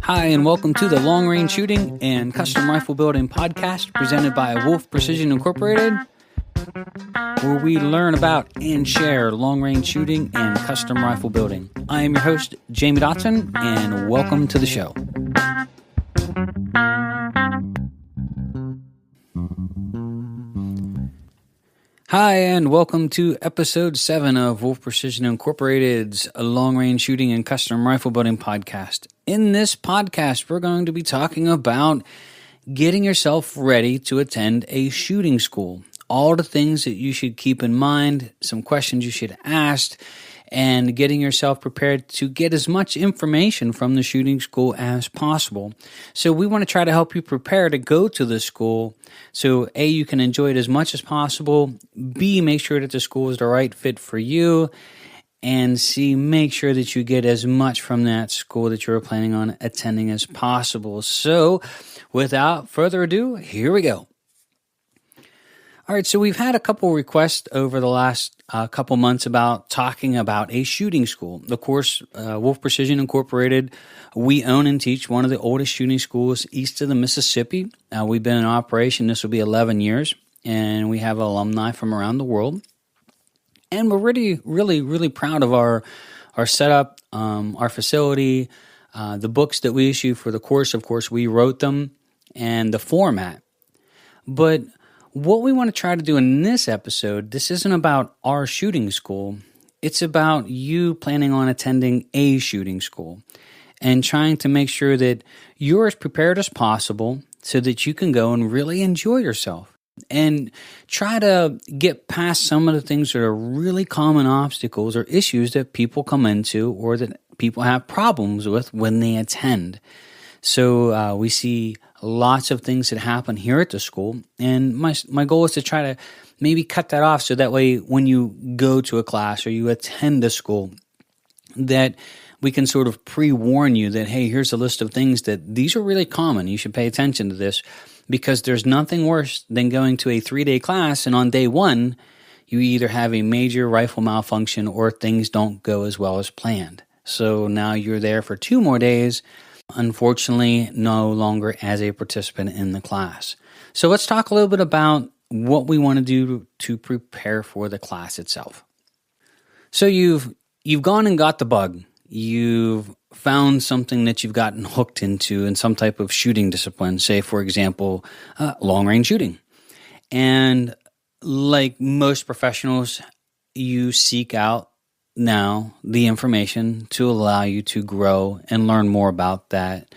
Hi, and welcome to the Long Range Shooting and Custom Rifle Building podcast presented by Wolf Precision Incorporated, where we learn about and share long range shooting and custom rifle building. I am your host, Jamie Dotson, and welcome to the show. Hi, and welcome to episode 7 of Wolf Precision Incorporated's Long Range Shooting and Custom Rifle Building podcast. In this podcast, we're going to be talking about getting yourself ready to attend a shooting school. All the things that you should keep in mind, some questions you should ask, and getting yourself prepared to get as much information from the shooting school as possible. So we want to try to help you prepare to go to the school so A, you can enjoy it as much as possible, B, make sure that the school is the right fit for you, and C, make sure that you get as much from that school that you're planning on attending as possible. So without further ado, here we go. All right, so we've had a couple requests over the last couple months about talking about a shooting school. Of course, Wolf Precision Incorporated, we own and teach one of the oldest shooting schools east of the Mississippi. We've been in operation, this will be 11 years, and we have alumni from around the world. And we're really proud of our setup, our facility, the books that we issue for the course. Of course, we wrote them, and the format. But what we want to try to do in this episode, this isn't about our shooting school. It's about you planning on attending a shooting school and trying to make sure that you're as prepared as possible so that you can go and really enjoy yourself and try to get past some of the things that are really common obstacles or issues that people come into or that people have problems with when they attend. So we see lots of things that happen here at the school, and my goal is to try to maybe cut that off so that way when you go to a class or you attend a school, that we can sort of pre-warn you that, hey, here's a list of things that these are really common. You should pay attention to this because there's nothing worse than going to a 3-day class and on day 1, you either have a major rifle malfunction or things don't go as well as planned. So now you're there for 2 more days, unfortunately, no longer as a participant in the class. So let's talk a little bit about what we want to do to prepare for the class itself. So you've gone and got the bug. You've found something that you've gotten hooked into in some type of shooting discipline, say, for example, long-range shooting. And like most professionals, you seek out now the information to allow you to grow and learn more about that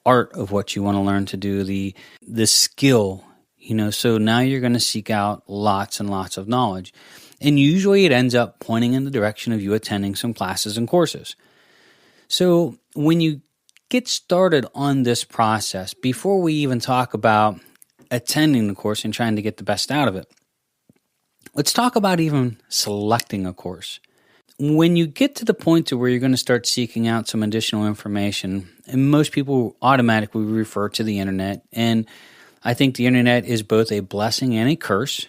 art of what you want to learn to do, the skill, so now you're going to seek out lots and lots of knowledge. And usually it ends up pointing in the direction of you attending some classes and courses. So when you get started on this process, before we even talk about attending the course and trying to get the best out of it, let's talk about even selecting a course. When you get to the point to where you're going to start seeking out some additional information, and most people automatically refer to the internet, and I think the internet is both a blessing and a curse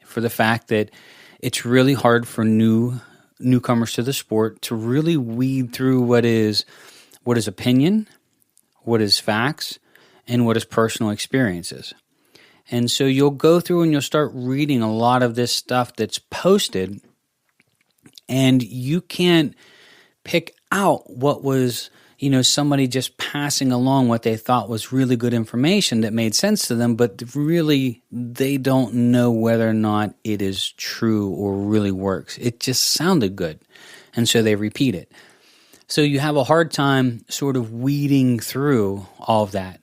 for the fact that it's really hard for newcomers to the sport to really weed through what is opinion, what is facts, and what is personal experiences. And so you'll go through and you'll start reading a lot of this stuff that's posted, and you can't pick out what was, somebody just passing along what they thought was really good information that made sense to them, but really they don't know whether or not it is true or really works. It just sounded good, and so they repeat it. So you have a hard time sort of weeding through all of that.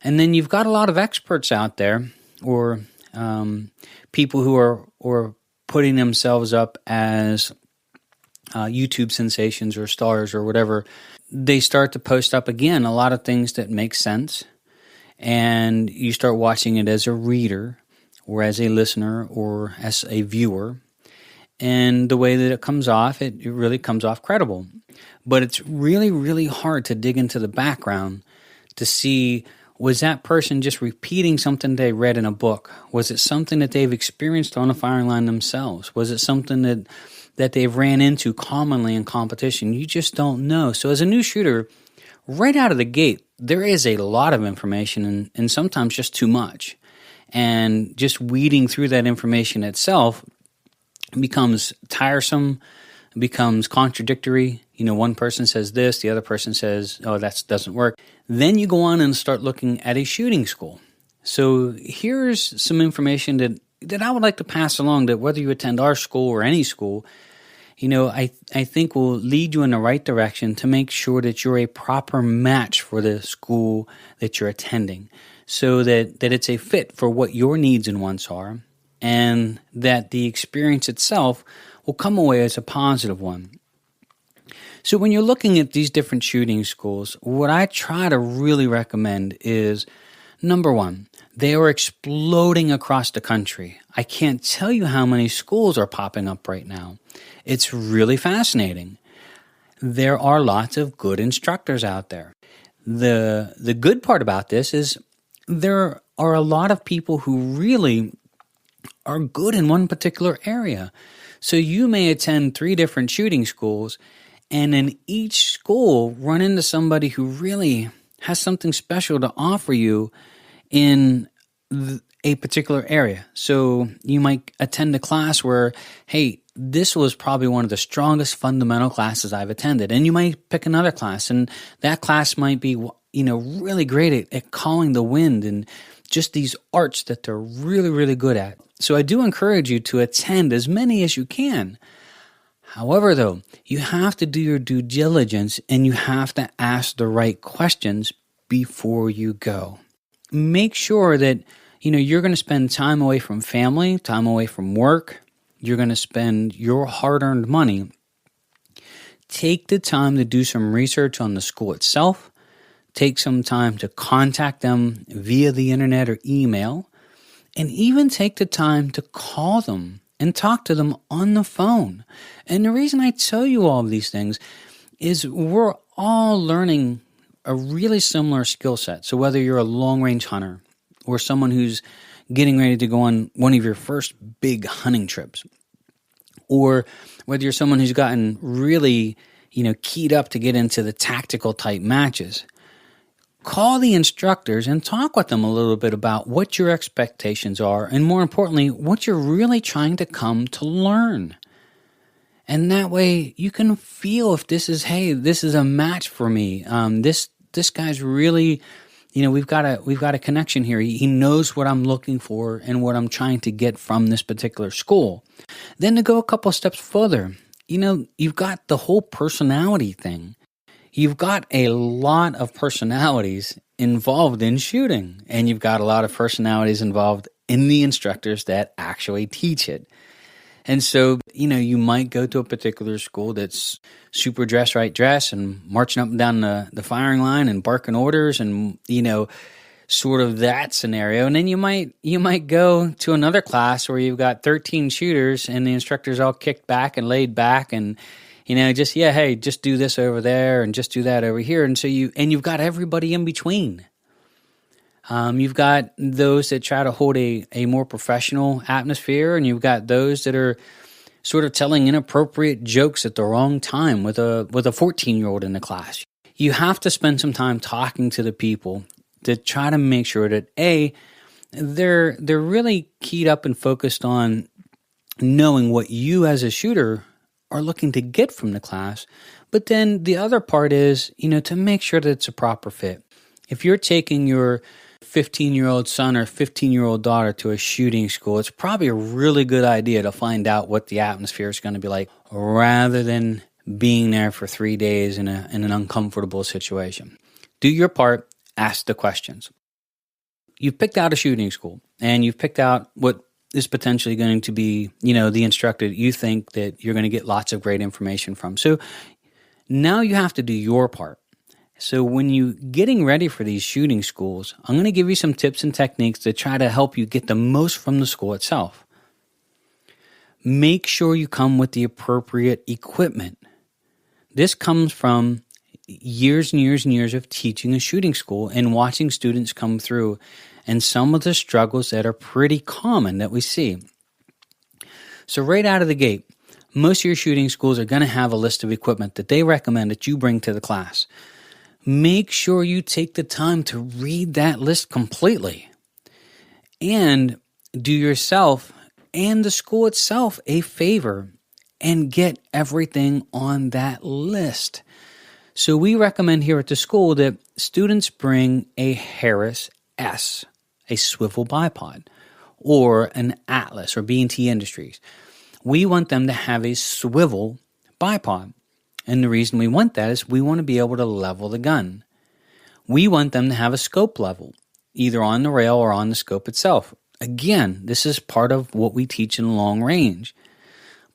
And then you've got a lot of experts out there, or people who are putting themselves up as YouTube sensations or stars or whatever. They start to post up again a lot of things that make sense, and you start watching it as a reader or as a listener or as a viewer. And the way that it comes off, it really comes off credible. But it's really, really hard to dig into the background to see, was that person just repeating something they read in a book? Was it something that they've experienced on a firing line themselves? Was it something that that they've ran into commonly in competition. You just don't know. So as a new shooter, right out of the gate, there is a lot of information and sometimes just too much. And just weeding through that information itself becomes tiresome, becomes contradictory. One person says this, the other person says, oh, that doesn't work. Then you go on and start looking at a shooting school. So here's some information that I would like to pass along, that whether you attend our school or any school, I think will lead you in the right direction to make sure that you're a proper match for the school that you're attending, so that it's a fit for what your needs and wants are, and that the experience itself will come away as a positive one. So when you're looking at these different shooting schools, what I try to really recommend is, number one, they are exploding across the country. I can't tell you how many schools are popping up right now. It's really fascinating. There are lots of good instructors out there. The good part about this is there are a lot of people who really are good in one particular area. So you may attend 3 different shooting schools, and in each school run into somebody who really has something special to offer you in a particular area. So you might attend a class where, hey, this was probably one of the strongest fundamental classes I've attended. And you might pick another class, and that class might be, really great at calling the wind and just these arts that they're really, really good at. So I do encourage you to attend as many as you can. However, though, you have to do your due diligence and you have to ask the right questions before you go. Make sure that, you're going to spend time away from family, time away from work. You're going to spend your hard-earned money. Take the time to do some research on the school itself. Take some time to contact them via the internet or email. And even take the time to call them and talk to them on the phone. And the reason I tell you all of these things is we're all learning a really similar skill set. So whether you're a long-range hunter or someone who's getting ready to go on one of your first big hunting trips, or whether you're someone who's gotten really, keyed up to get into the tactical type matches, call the instructors and talk with them a little bit about what your expectations are, and more importantly, what you're really trying to come to learn. And that way you can feel if this is a match for me. This guy's really, we've got a connection here. He knows what I'm looking for and what I'm trying to get from this particular school. Then to go a couple steps further, you've got the whole personality thing. You've got a lot of personalities involved in shooting, and you've got a lot of personalities involved in the instructors that actually teach it. And so, you might go to a particular school that's super dress right dress and marching up and down the firing line and barking orders and, sort of that scenario. And then you might go to another class where you've got 13 shooters and the instructor's all kicked back and laid back and, just do this over there and just do that over here. And so you've got everybody in between. You've got those that try to hold a more professional atmosphere, and you've got those that are sort of telling inappropriate jokes at the wrong time with a 14-year-old in the class. You have to spend some time talking to the people to try to make sure that they're really keyed up and focused on knowing what you as a shooter are looking to get from the class. But then the other part is, to make sure that it's a proper fit. If you're taking your 15-year-old son or 15-year-old daughter to a shooting school, it's probably a really good idea to find out what the atmosphere is going to be like rather than being there for 3 days in an uncomfortable situation. Do your part, ask the questions. You've picked out a shooting school and you've picked out what is potentially going to be, the instructor that you think that you're going to get lots of great information from. So now you have to do your part. So when you're getting ready for these shooting schools, I'm going to give you some tips and techniques to try to help you get the most from the school itself. Make sure you come with the appropriate equipment. This comes from years and years and years of teaching a shooting school and watching students come through and some of the struggles that are pretty common that we see. So right out of the gate, Most of your shooting schools are going to have a list of equipment that they recommend that you bring to the class. Make sure you take the time to read that list completely and do yourself and the school itself a favor and get everything on that list. So we recommend here at the school that students bring a Harris S, a swivel bipod, or an Atlas or B&T Industries. We want them to have a swivel bipod. And the reason we want that is we want to be able to level the gun. We want them to have a scope level, either on the rail or on the scope itself. Again, this is part of what we teach in long range.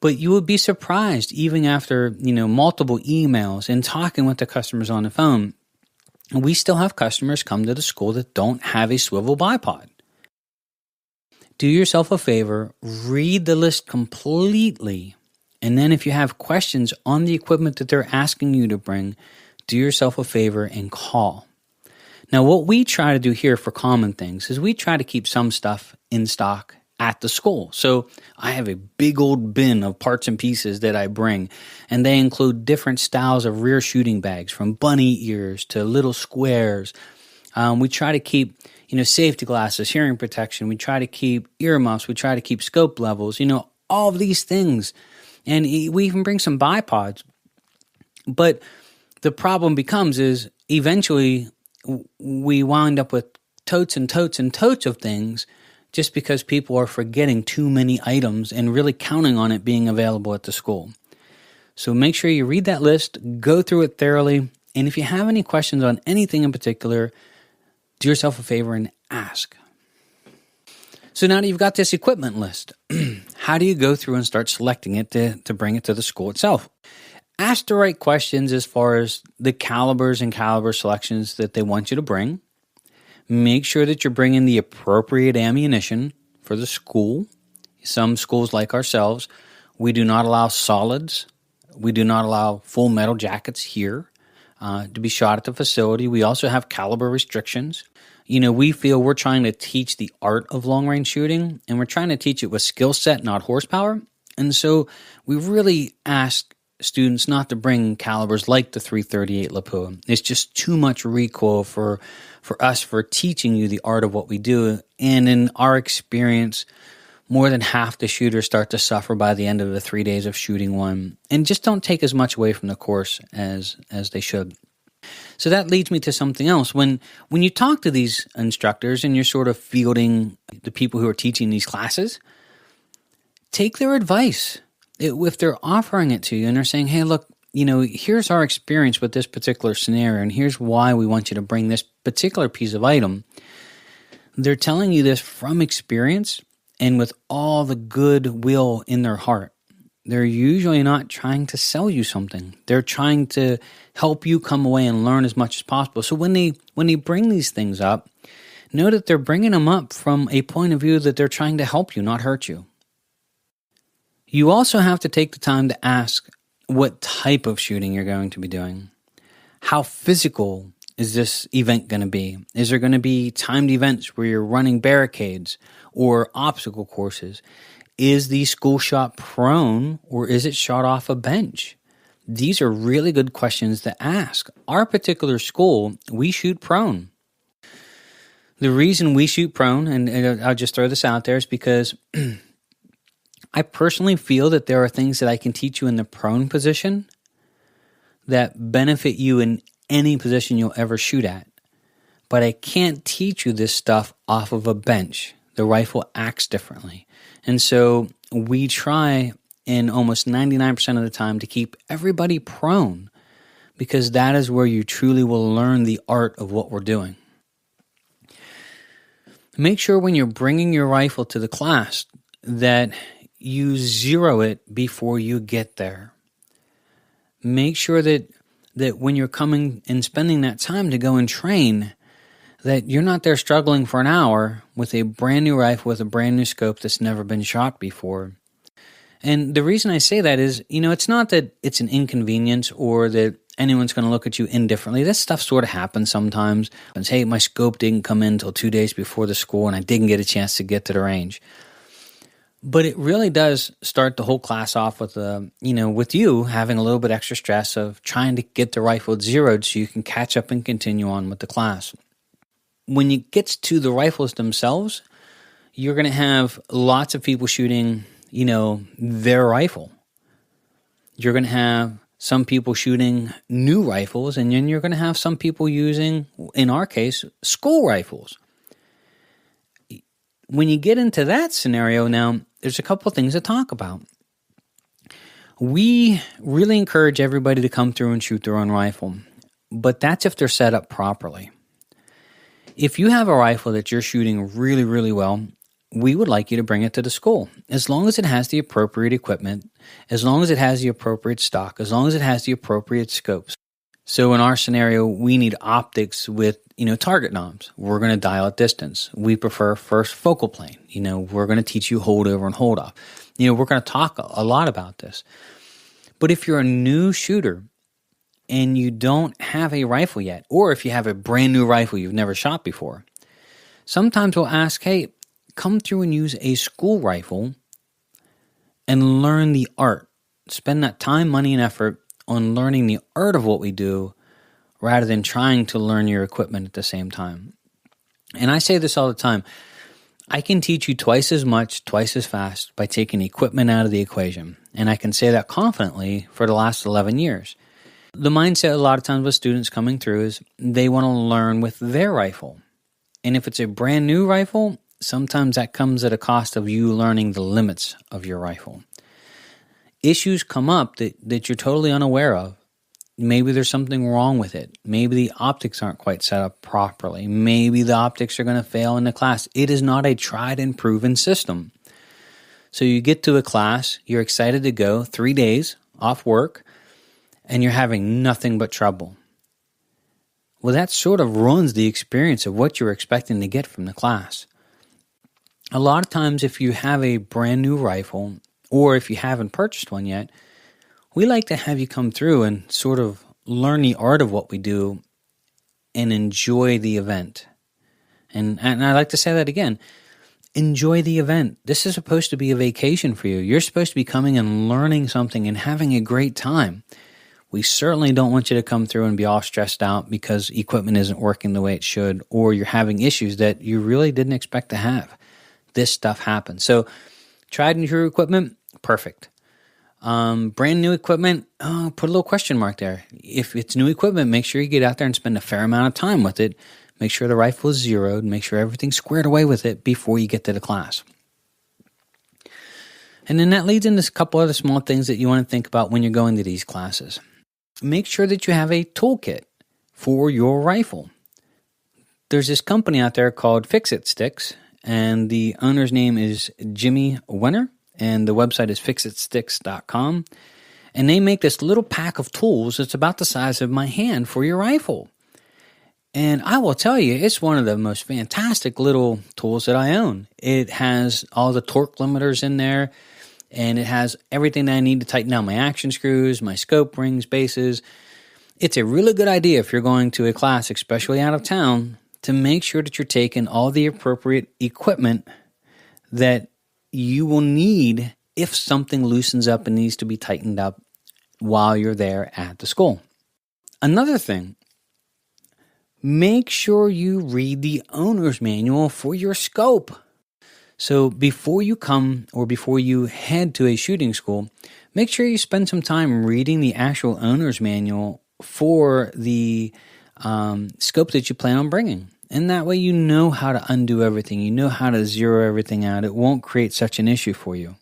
But you would be surprised, even after, multiple emails and talking with the customers on the phone, we still have customers come to the school that don't have a swivel bipod. Do yourself a favor, read the list completely, and then if you have questions on the equipment that they're asking you to bring, do yourself a favor and call. Now, what we try to do here for common things is we try to keep some stuff in stock at the school. So I have a big old bin of parts and pieces that I bring, and they include different styles of rear shooting bags, from bunny ears to little squares. We try to keep, safety glasses, hearing protection. We try to keep earmuffs. We try to keep scope levels, all of these things. And we even bring some bipods. But the problem becomes is eventually we wind up with totes and totes and totes of things just because people are forgetting too many items and really counting on it being available at the school. So make sure you read that list, go through it thoroughly, and if you have any questions on anything in particular, do yourself a favor and ask. So now that you've got this equipment list, how do you go through and start selecting it to bring it to the school itself? Ask the right questions as far as the calibers and caliber selections that they want you to bring. Make sure that you're bringing the appropriate ammunition for the school. Some schools like ourselves, we do not allow solids. We do not allow full metal jackets here to be shot at the facility. We also have caliber restrictions. We feel we're trying to teach the art of long-range shooting, and we're trying to teach it with skill set, not horsepower. And so we really ask students not to bring calibers like the .338 Lapua. It's just too much recoil for us for teaching you the art of what we do. And in our experience, more than half the shooters start to suffer by the end of the 3 days of shooting one, and just don't take as much away from the course as they should. So that leads me to something else. When you talk to these instructors and you're sort of fielding the people who are teaching these classes, take their advice. If they're offering it to you and they're saying, hey, look, here's our experience with this particular scenario, and here's why we want you to bring this particular piece of item. They're telling you this from experience and with all the goodwill in their heart. They're usually not trying to sell you something. They're trying to help you come away and learn as much as possible. So when they bring these things up, know that they're bringing them up from a point of view that they're trying to help you, not hurt you. You also have to take the time to ask what type of shooting you're going to be doing. How physical is this event going to be? Is there going to be timed events where you're running barricades or obstacle courses? Is the school shot prone, or is it shot off a bench? These are really good questions to ask. Our particular school, we shoot prone. The reason we shoot prone, and I'll just throw this out there, is because I personally feel that there are things that I can teach you in the prone position that benefit you in any position you'll ever shoot at. But I can't teach you this stuff off of a bench. The rifle acts differently. And so we try in almost 99% of the time to keep everybody prone, because that is where you truly will learn the art of what we're doing. Make sure when you're bringing your rifle to the class that you zero it before you get there. Make sure that when you're coming and spending that time to go and train, that you're not there struggling for an hour with a brand new rifle with a brand new scope that's never been shot before. And the reason I say that is, it's not that it's an inconvenience or that anyone's going to look at you indifferently. This stuff sort of happens sometimes. It's, hey, my scope didn't come in until 2 days before the school and I didn't get a chance to get to the range. But it really does start the whole class off with with you having a little bit extra stress of trying to get the rifle zeroed so you can catch up and continue on with the class. When it gets to the rifles themselves, you're going to have lots of people shooting, their rifle. You're going to have some people shooting new rifles, and then you're going to have some people using, in our case, school rifles. When you get into that scenario now, there's a couple of things to talk about. We really encourage everybody to come through and shoot their own rifle, but that's if they're set up properly. If you have a rifle that you're shooting really, really well, we would like you to bring it to the school. As long as it has the appropriate equipment, as long as it has the appropriate stock, as long as it has the appropriate scopes. So in our scenario, we need optics with, target knobs. We're going to dial at distance. We prefer first focal plane. We're going to teach you hold over and hold off. We're going to talk a lot about this. But if you're a new shooter and you don't have a rifle yet, or if you have a brand new rifle you've never shot before, sometimes we'll ask, hey, come through and use a school rifle and learn the art. Spend that time, money, and effort on learning the art of what we do rather than trying to learn your equipment at the same time. And I say this all the time. I can teach you twice as much, twice as fast by taking equipment out of the equation. And I can say that confidently for the last 11 years. The mindset a lot of times with students coming through is they want to learn with their rifle. And if it's a brand new rifle, sometimes that comes at a cost of you learning the limits of your rifle. Issues come up that you're totally unaware of. Maybe there's something wrong with it. Maybe the optics aren't quite set up properly. Maybe the optics are going to fail in the class. It is not a tried and proven system. So you get to a class, you're excited to go, 3 days off work, and you're having nothing but trouble. Well, that sort of ruins the experience of what you're expecting to get from the class. A lot of times if you have a brand new rifle, or if you haven't purchased one yet, we like to have you come through and sort of learn the art of what we do and enjoy the event. And I like to say that again. Enjoy the event. This is supposed to be a vacation for you. You're supposed to be coming and learning something and having a great time. We certainly don't want you to come through and be all stressed out because equipment isn't working the way it should, or you're having issues that you really didn't expect to have. This stuff happens. So tried and true equipment, perfect. Brand new equipment, put a little question mark there. If it's new equipment, make sure you get out there and spend a fair amount of time with it. Make sure the rifle is zeroed. Make sure everything's squared away with it before you get to the class. And then that leads into a couple other small things that you want to think about when you're going to these classes. Make sure that you have a toolkit for your rifle. There's this company out there called Fix-It Sticks, and the owner's name is Jimmy Wenner, and the website is fixitsticks.com. And they make this little pack of tools that's about the size of my hand for your rifle. And I will tell you, it's one of the most fantastic little tools that I own. It has all the torque limiters in there, and it has everything that I need to tighten down my action screws, my scope rings, bases. It's a really good idea if you're going to a class, especially out of town, to make sure that you're taking all the appropriate equipment that you will need if something loosens up and needs to be tightened up while you're there at the school. Another thing, make sure you read the owner's manual for your scope. So before you come or before you head to a shooting school, make sure you spend some time reading the actual owner's manual for the scope that you plan on bringing. And that way you know how to undo everything. You know how to zero everything out. It won't create such an issue for you.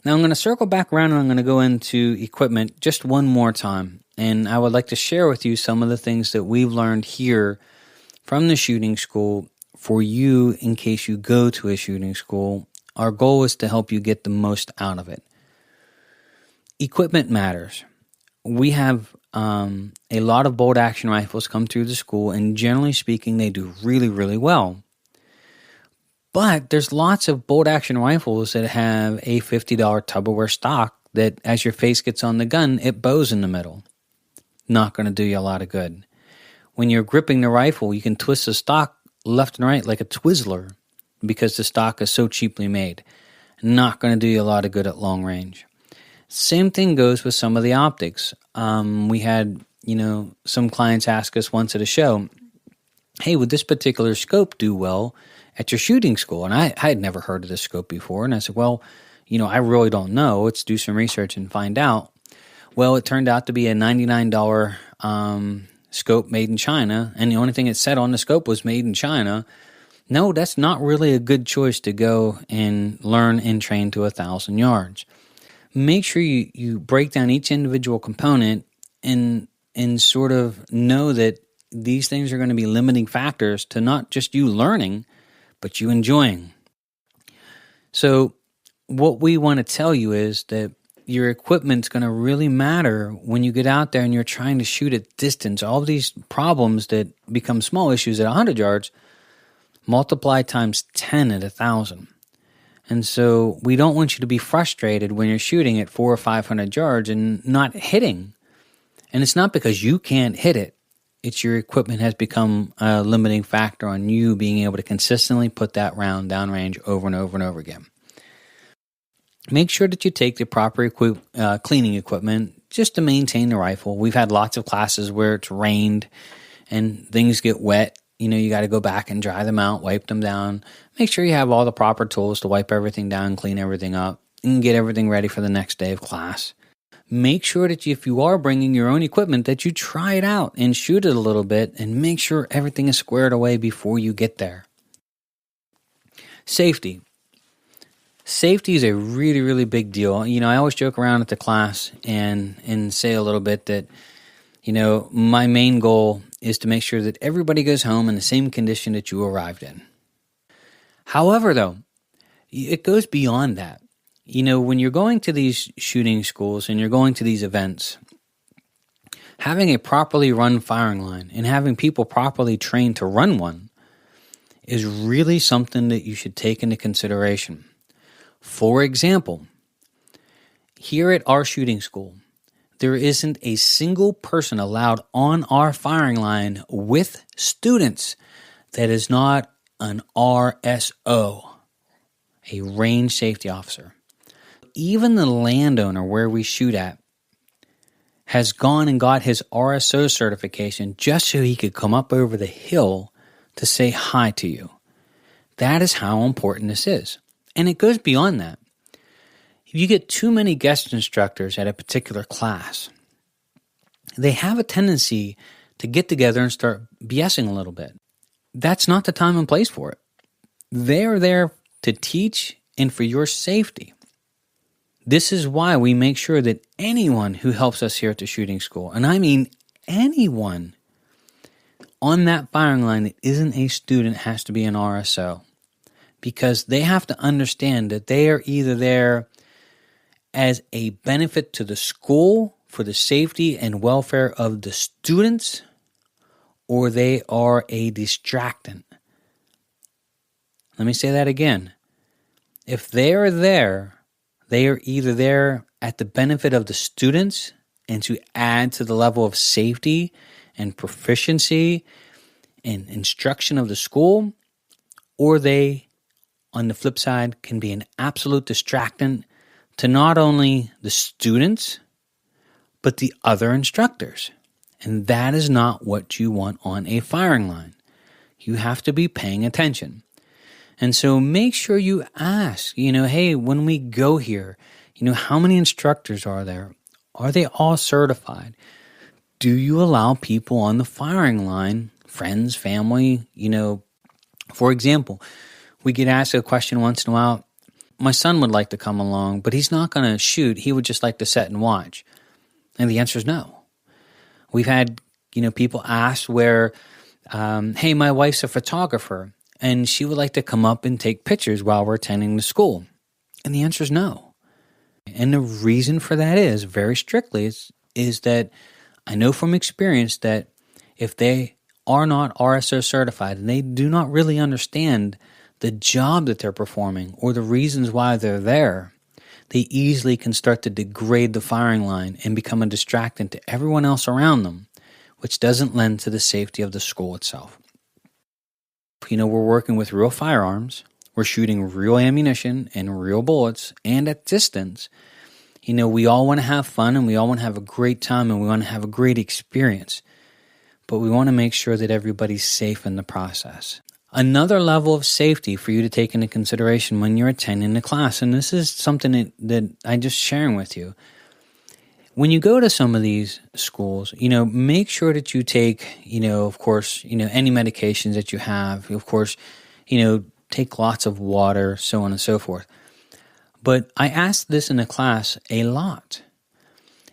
Now I'm going to circle back around and I'm going to go into equipment just one more time. And I would like to share with you some of the things that we've learned here from the shooting school for you in case you go to a shooting school. Our goal is to help you get the most out of it. Equipment matters. We have a lot of bolt action rifles come through the school, and generally speaking, they do really, really well. But there's lots of bolt action rifles that have a $50 Tupperware stock that as your face gets on the gun, it bows in the middle. Not going to do you a lot of good. When you're gripping the rifle, you can twist the stock left and right like a Twizzler. because the stock is so cheaply made. Not going to do you a lot of good at long range. Same thing goes with some of the optics. We had, some clients ask us once at a show, hey, would this particular scope do well at your shooting school? And I had never heard of this scope before. And I said, well, I really don't know. Let's do some research and find out. Well, it turned out to be a $99 scope made in China. And the only thing it said on the scope was made in China. No, that's not really a good choice to go and learn and train to 1,000 yards. Make sure you break down each individual component and sort of know that these things are going to be limiting factors to not just you learning, but you enjoying. So what we want to tell you is that your equipment's going to really matter when you get out there and you're trying to shoot at distance. All these problems that become small issues at 100 yards, multiply times 10 at 1,000. And so we don't want you to be frustrated when you're shooting at 400 or 500 yards and not hitting. And it's not because you can't hit it. It's your equipment has become a limiting factor on you being able to consistently put that round downrange over and over and over again. Make sure that you take the proper cleaning equipment just to maintain the rifle. We've had lots of classes where it's rained and things get wet. You got to go back and dry them out, wipe them down. Make sure you have all the proper tools to wipe everything down, clean everything up, and get everything ready for the next day of class. Make sure that if you are bringing your own equipment, that you try it out and shoot it a little bit and make sure everything is squared away before you get there. Safety. Safety is a really, really big deal. I always joke around at the class and say a little bit that, my main goal is to make sure that everybody goes home in the same condition that you arrived in. However, though, it goes beyond that. When you're going to these shooting schools and you're going to these events, having a properly run firing line and having people properly trained to run one is really something that you should take into consideration. For example, here at our shooting school, there isn't a single person allowed on our firing line with students that is not an RSO, a range safety officer. Even the landowner where we shoot at has gone and got his RSO certification just so he could come up over the hill to say hi to you. That is how important this is. And it goes beyond that. If you get too many guest instructors at a particular class, they have a tendency to get together and start BSing a little bit. That's not the time and place for it. They're there to teach and for your safety. This is why we make sure that anyone who helps us here at the shooting school, and I mean anyone on that firing line that isn't a student, has to be an RSO. Because they have to understand that they are either there as a benefit to the school for the safety and welfare of the students, or they are a distractant. Let me say that again. If they are there, they are either there at the benefit of the students and to add to the level of safety and proficiency and instruction of the school, or they, on the flip side, can be an absolute distractant to not only the students, but the other instructors. And that is not what you want on a firing line. You have to be paying attention. And so make sure you ask, hey, when we go here, how many instructors are there? Are they all certified? Do you allow people on the firing line, friends, family? For example, we get asked a question once in a while. My son would like to come along, but he's not going to shoot. He would just like to sit and watch. And the answer is no. We've had, people ask where, hey, my wife's a photographer, and she would like to come up and take pictures while we're attending the school. And the answer is no. And the reason for that is, very strictly, is that I know from experience that if they are not RSO certified and they do not really understand the job that they're performing or the reasons why they're there, they easily can start to degrade the firing line and become a distractant to everyone else around them, which doesn't lend to the safety of the school itself. We're working with real firearms. we're shooting real ammunition and real bullets and at distance, we all want to have fun and we all want to have a great time and we want to have a great experience. But we want to make sure that everybody's safe in the process. Another level of safety for you to take into consideration when you're attending the class, and this is something that I'm just sharing with you. When you go to some of these schools, make sure that you take, of course, any medications that you have, of course, take lots of water, so on and so forth. But I ask this in the class a lot.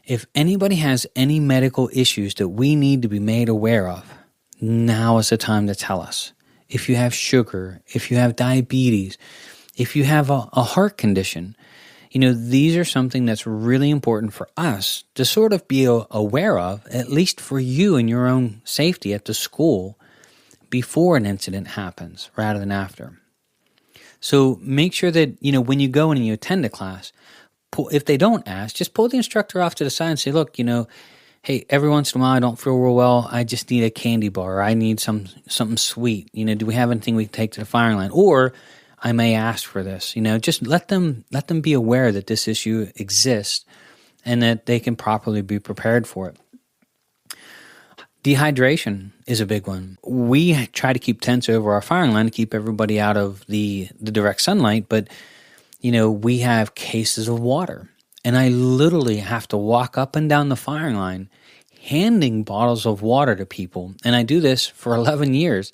If anybody has any medical issues that we need to be made aware of, now is the time to tell us. If you have sugar, if you have diabetes, if you have a heart condition, these are something that's really important for us to sort of be aware of, at least for you and your own safety at the school before an incident happens rather than after. So make sure that, when you go in and you attend a class, if they don't ask, just pull the instructor off to the side and say, look, hey, every once in a while I don't feel real well. I just need a candy bar. Or I need something sweet. Do we have anything we can take to the firing line? Or I may ask for this. Just let them be aware that this issue exists and that they can properly be prepared for it. Dehydration is a big one. We try to keep tents over our firing line to keep everybody out of the direct sunlight, but we have cases of water. And I literally have to walk up and down the firing line handing bottles of water to people. And I do this for 11 years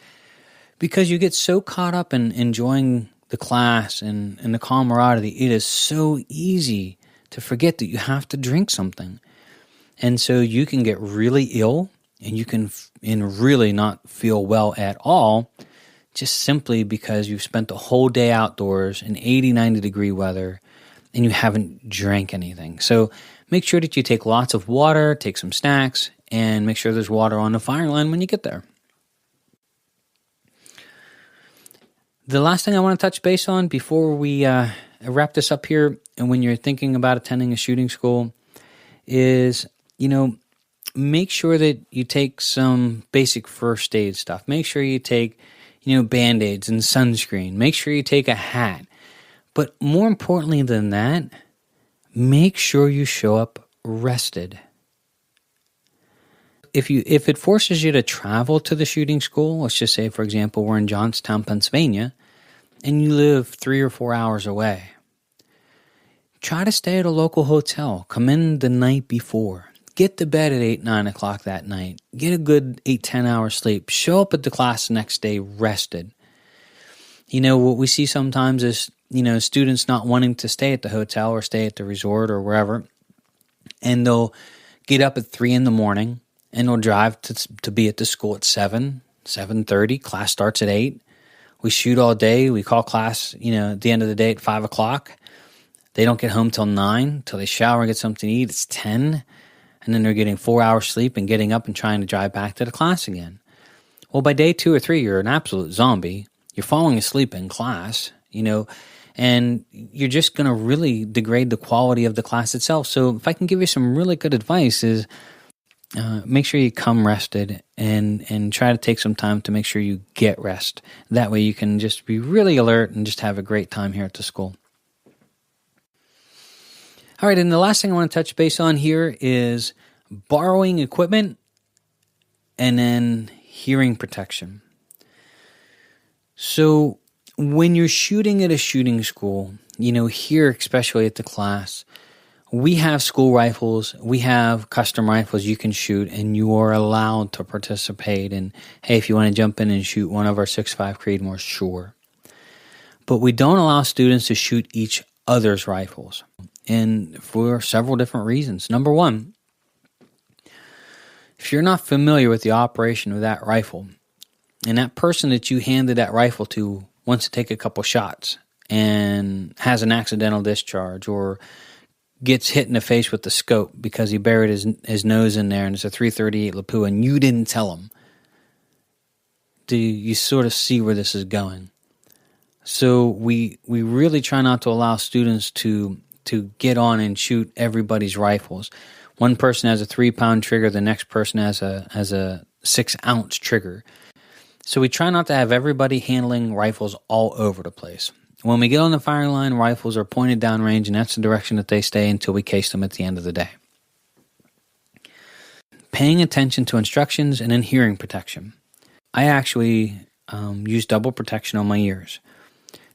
because you get so caught up in enjoying the class and the camaraderie. It is so easy to forget that you have to drink something. And so you can get really ill and you can really not feel well at all just simply because you've spent the whole day outdoors in 80, 90 degree weather and you haven't drank anything. So make sure that you take lots of water, take some snacks, and make sure there's water on the firing line when you get there. The last thing I want to touch base on before we wrap this up here, and when you're thinking about attending a shooting school, is, make sure that you take some basic first aid stuff. Make sure you take, Band-Aids and sunscreen. Make sure you take a hat. But more importantly than that, make sure you show up rested. If it forces you to travel to the shooting school, let's just say, for example, we're in Johnstown, Pennsylvania, and you live 3 or 4 hours away, try to stay at a local hotel. Come in the night before. Get to bed at 8, 9 o'clock that night. Get a good 8, 10 hours sleep. Show up at the class the next day rested. What we see sometimes is, students not wanting to stay at the hotel or stay at the resort or wherever, and they'll get up at 3 in the morning and they'll drive to be at the school at 7, 7:30. Class starts at 8. We shoot all day. We call class, at the end of the day at 5 o'clock. They don't get home till 9, till they shower and get something to eat. It's 10. And then they're getting 4 hours sleep and getting up and trying to drive back to the class again. Well, by day 2 or 3, you're an absolute zombie. You're falling asleep in class, and you're just going to really degrade the quality of the class itself. So if I can give you some really good advice is make sure you come rested and try to take some time to make sure you get rest. That way you can just be really alert and just have a great time here at the school. All right, and the last thing I want to touch base on here is borrowing equipment and then hearing protection. So when you're shooting at a shooting school, here especially at the class, we have school rifles, we have custom rifles you can shoot, and you are allowed to participate. And hey, if you want to jump in and shoot one of our 6.5 Creedmoors, sure. But we don't allow students to shoot each other's rifles, and for several different reasons. Number one, if you're not familiar with the operation of that rifle, and that person that you handed that rifle to wants to take a couple shots and has an accidental discharge or gets hit in the face with the scope because he buried his nose in there and it's a .338 Lapua and you didn't tell him, do you sort of see where this is going? So we really try not to allow students to get on and shoot everybody's rifles. One person has a 3-pound trigger, the next person has a 6-ounce trigger. So we try not to have everybody handling rifles all over the place. When we get on the firing line, rifles are pointed downrange, and that's the direction that they stay until we case them at the end of the day. Paying attention to instructions and then hearing protection. I actually use double protection on my ears.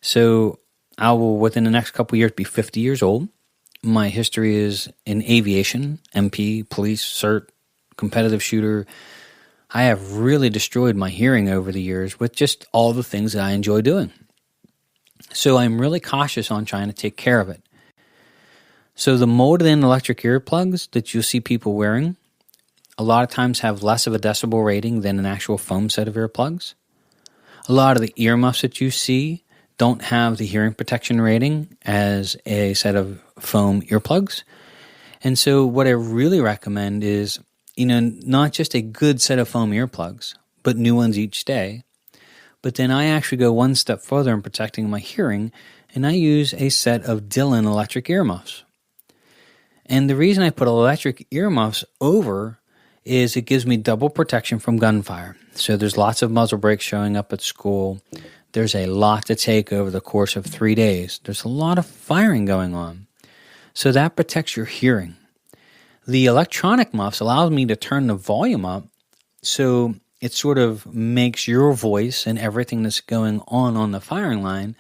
So I will, within the next couple of years, be 50 years old. My history is in aviation, MP, police, cert, competitive shooter. I have really destroyed my hearing over the years with just all the things that I enjoy doing. So I'm really cautious on trying to take care of it. So the molded-in electric earplugs that you'll see people wearing a lot of times have less of a decibel rating than an actual foam set of earplugs. A lot of the earmuffs that you see don't have the hearing protection rating as a set of foam earplugs. And so what I really recommend is, not just a good set of foam earplugs, but new ones each day. But then I actually go one step further in protecting my hearing, and I use a set of Dylan electric earmuffs. And the reason I put electric earmuffs over is it gives me double protection from gunfire. So there's lots of muzzle brakes showing up at school. There's a lot to take over the course of 3 days. There's a lot of firing going on. So that protects your hearing. The electronic muffs allows me to turn the volume up so it sort of makes your voice and everything that's going on the firing line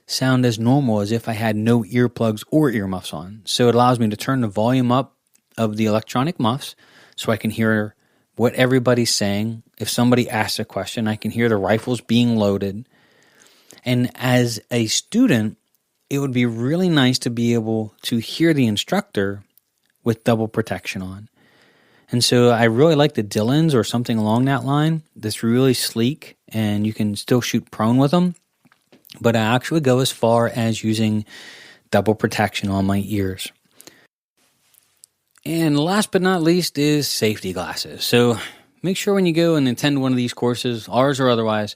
sound as normal as if I had no earplugs or earmuffs on. So it allows me to turn the volume up of the electronic muffs so I can hear what everybody's saying. If somebody asks a question, I can hear the rifles being loaded. And as a student, it would be really nice to be able to hear the instructor with double protection on. And so I really like the Dylans or something along that line that's really sleek and you can still shoot prone with them. But I actually go as far as using double protection on my ears. And last but not least is safety glasses. So make sure when you go and attend one of these courses, ours or otherwise,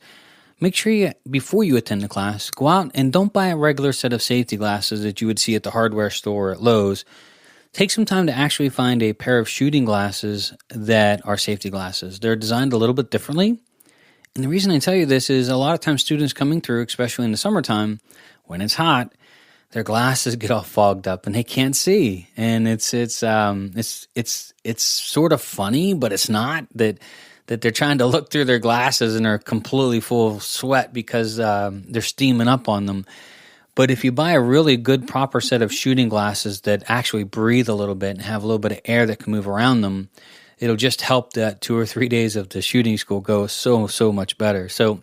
make sure before you attend the class, go out and don't buy a regular set of safety glasses that you would see at the hardware store at Lowe's. Take some time to actually find a pair of shooting glasses that are safety glasses. They're designed a little bit differently. And the reason I tell you this is a lot of times students coming through, especially in the summertime, when it's hot, their glasses get all fogged up and they can't see. And it's sort of funny, but it's not that they're trying to look through their glasses and they're completely full of sweat because they're steaming up on them. But if you buy a really good, proper set of shooting glasses that actually breathe a little bit and have a little bit of air that can move around them, it'll just help that 2 or 3 days of the shooting school go so much better. So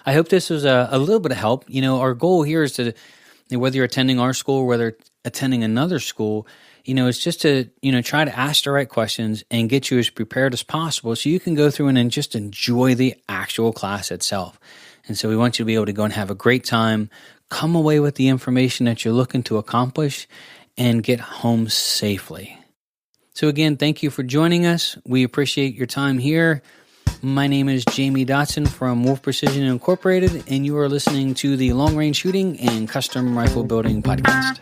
I hope this was a little bit of help. Our goal here is to, whether you're attending our school or whether attending another school, it's just to, try to ask the right questions and get you as prepared as possible so you can go through and then just enjoy the actual class itself. And so we want you to be able to go and have a great time, come away with the information that you're looking to accomplish, and get home safely. So again, thank you for joining us. We appreciate your time here. My name is Jamie Dotson from Wolf Precision Incorporated, and you are listening to the Long Range Shooting and Custom Rifle Building Podcast.